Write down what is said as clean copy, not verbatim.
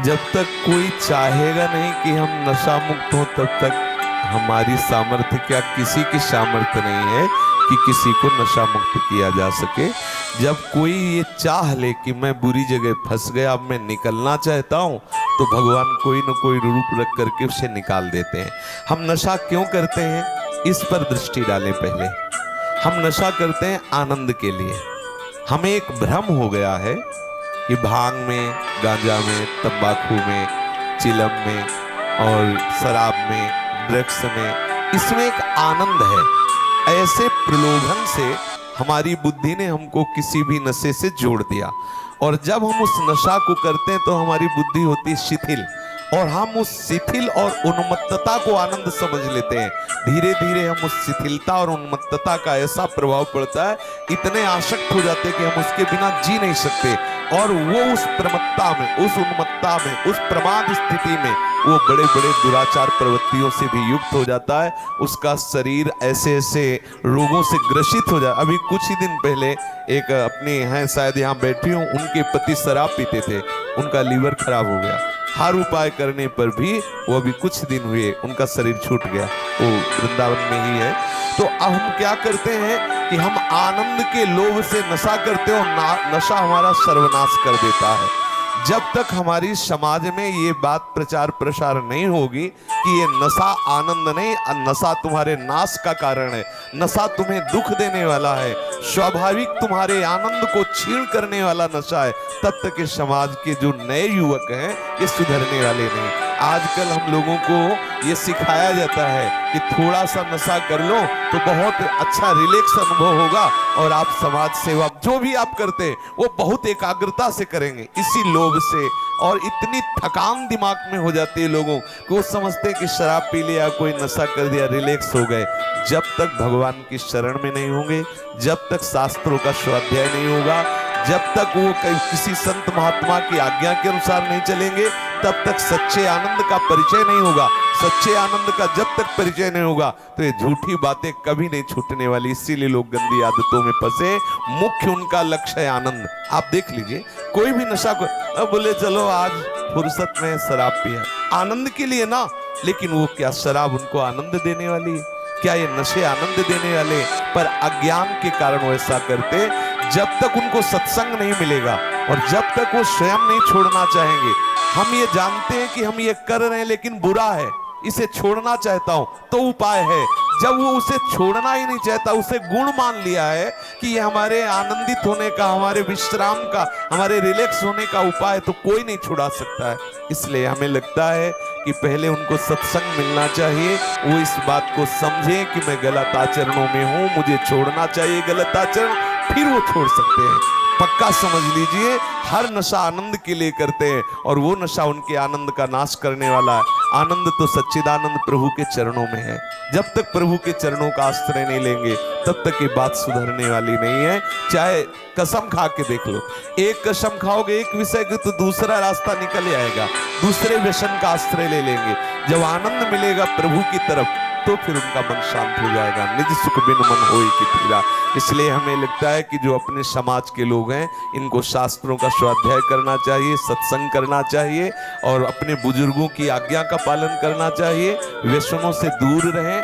जब तक कोई चाहेगा नहीं कि हम नशा मुक्त हों, तब तक हमारी सामर्थ्य, क्या किसी की सामर्थ्य नहीं है कि किसी को नशा मुक्त किया जा सके। जब कोई ये चाह ले कि मैं बुरी जगह फंस गया, अब मैं निकलना चाहता हूँ, तो भगवान कोई न कोई रूप रख करके उसे निकाल देते हैं। हम नशा क्यों करते हैं, इस पर दृष्टि डालें। पहले हम नशा करते हैं आनंद के लिए। हमें एक भ्रम हो गया है कि भांग में, गांजा में, तंबाकू में, चिलम में और शराब में, ड्रग्स में, इसमें एक आनंद है। ऐसे प्रलोभन से हमारी बुद्धि ने हमको किसी भी नशे से जोड़ दिया, और जब हम उस नशा को करते हैं तो हमारी बुद्धि होती है शिथिल, और हम उस शिथिल और उन्मत्तता को आनंद समझ लेते हैं। धीरे धीरे हम उस शिथिलता और उन्मत्तता का ऐसा प्रभाव पड़ता है, इतने आसक्त हो जाते हैं कि हम उसके बिना जी नहीं सकते, और वो उस प्रमत्ता में, उस उन्मत्ता में, उस प्रमाद स्थिति में वो बड़े बड़े दुराचार प्रवृत्तियों से भी युक्त हो जाता है। उसका शरीर ऐसे ऐसे रोगों से ग्रसित हो जाता। अभी कुछ ही दिन पहले एक अपने हैं, शायद यहाँ बैठी हूँ, उनके पति शराब पीते थे, उनका लीवर खराब हो गया। हर उपाय करने पर भी वो अभी कुछ दिन हुए उनका शरीर छूट गया, वो वृंदावन में ही है। तो अब हम क्या करते हैं कि हम आनंद के लोभ से नशा करते हो, नशा हमारा सर्वनाश कर देता है। जब तक हमारी समाज में ये बात प्रचार प्रसार नहीं होगी कि ये नशा आनंद नहीं, नशा तुम्हारे नाश का कारण है, नशा तुम्हें दुख देने वाला है, स्वाभाविक तुम्हारे आनंद को छीन करने वाला नशा है, तब तक इस समाज के जो नए युवक हैं ये सुधरने वाले नहीं। आजकल हम लोगों को ये सिखाया जाता है कि थोड़ा सा नशा कर लो तो बहुत अच्छा रिलैक्स अनुभव होगा, और आप समाज सेवा जो भी आप करते हैं वो बहुत एकाग्रता से करेंगे। इसी लोभ से और इतनी थकान दिमाग में हो जाती है लोगों को, वो समझते हैं कि शराब पी लिया, कोई नशा कर दिया, रिलैक्स हो गए। जब तक भगवान की शरण में नहीं होंगे, जब तक शास्त्रों का स्वाध्याय नहीं होगा, जब तक वो किसी संत महात्मा की आज्ञा के अनुसार नहीं चलेंगे, तब तक सच्चे आनंद का परिचय नहीं होगा। सच्चे आनंद का जब तक परिचय नहीं होगा तो ये झूठी बातें कभी नहीं छूटने वाली। इसीलिए लोग गंदी आदतों में फंसे। मुख्य उनका लक्ष्य है आनंद। आप देख लीजिए, कोई भी नशा को, अब बोले चलो आज फुर्सत में शराब पिया, आनंद के लिए ना, लेकिन वो क्या शराब उनको आनंद देने वाली है? क्या ये नशे आनंद देने वाले? पर अज्ञान के कारण वो ऐसा करते। जब तक उनको सत्संग नहीं मिलेगा और जब तक वो स्वयं नहीं छोड़ना चाहेंगे, हम ये जानते हैं कि हम ये कर रहे हैं लेकिन बुरा है, इसे छोड़ना चाहता हूं, तो उपाय है। जब वो उसे छोड़ना ही नहीं चाहता, उसे गुण मान लिया है कि ये हमारे आनंदित होने का, हमारे विश्राम का, हमारे रिलैक्स होने का उपाय, तो कोई नहीं छुड़ा सकता है। इसलिए हमें लगता है कि पहले उनको सत्संग मिलना चाहिए, वो इस बात को समझें कि मैं गलत आचरणों में हूं, मुझे छोड़ना चाहिए गलत आचरण, फिर वो छोड़ सकते हैं। पक्का समझ लीजिए, हर नशा आनंद के लिए करते हैं और वो नशा उनके आनंद का नाश करने वाला है। आनंद तो सच्चिदानंद प्रभु के चरणों में है। जब तक प्रभु के चरणों का आश्रय नहीं लेंगे तब तक ये बात सुधरने वाली नहीं है। चाहे कसम खा के देख लो, एक कसम खाओगे एक विषय की तो दूसरा रास्ता निकल आएगा, दूसरे व्यसन का आश्रय ले लेंगे। जब आनंद मिलेगा प्रभु की तरफ तो फिर उनका मन शांत हो जाएगा। निज सुख बिन मन होई की पीरा। इसलिए हमें लगता है कि जो अपने समाज के लोग हैं, इनको शास्त्रों का स्वाध्याय करना चाहिए, सत्संग करना चाहिए और अपने बुजुर्गों की आज्ञा का पालन करना चाहिए। व्यसनों से दूर रहें,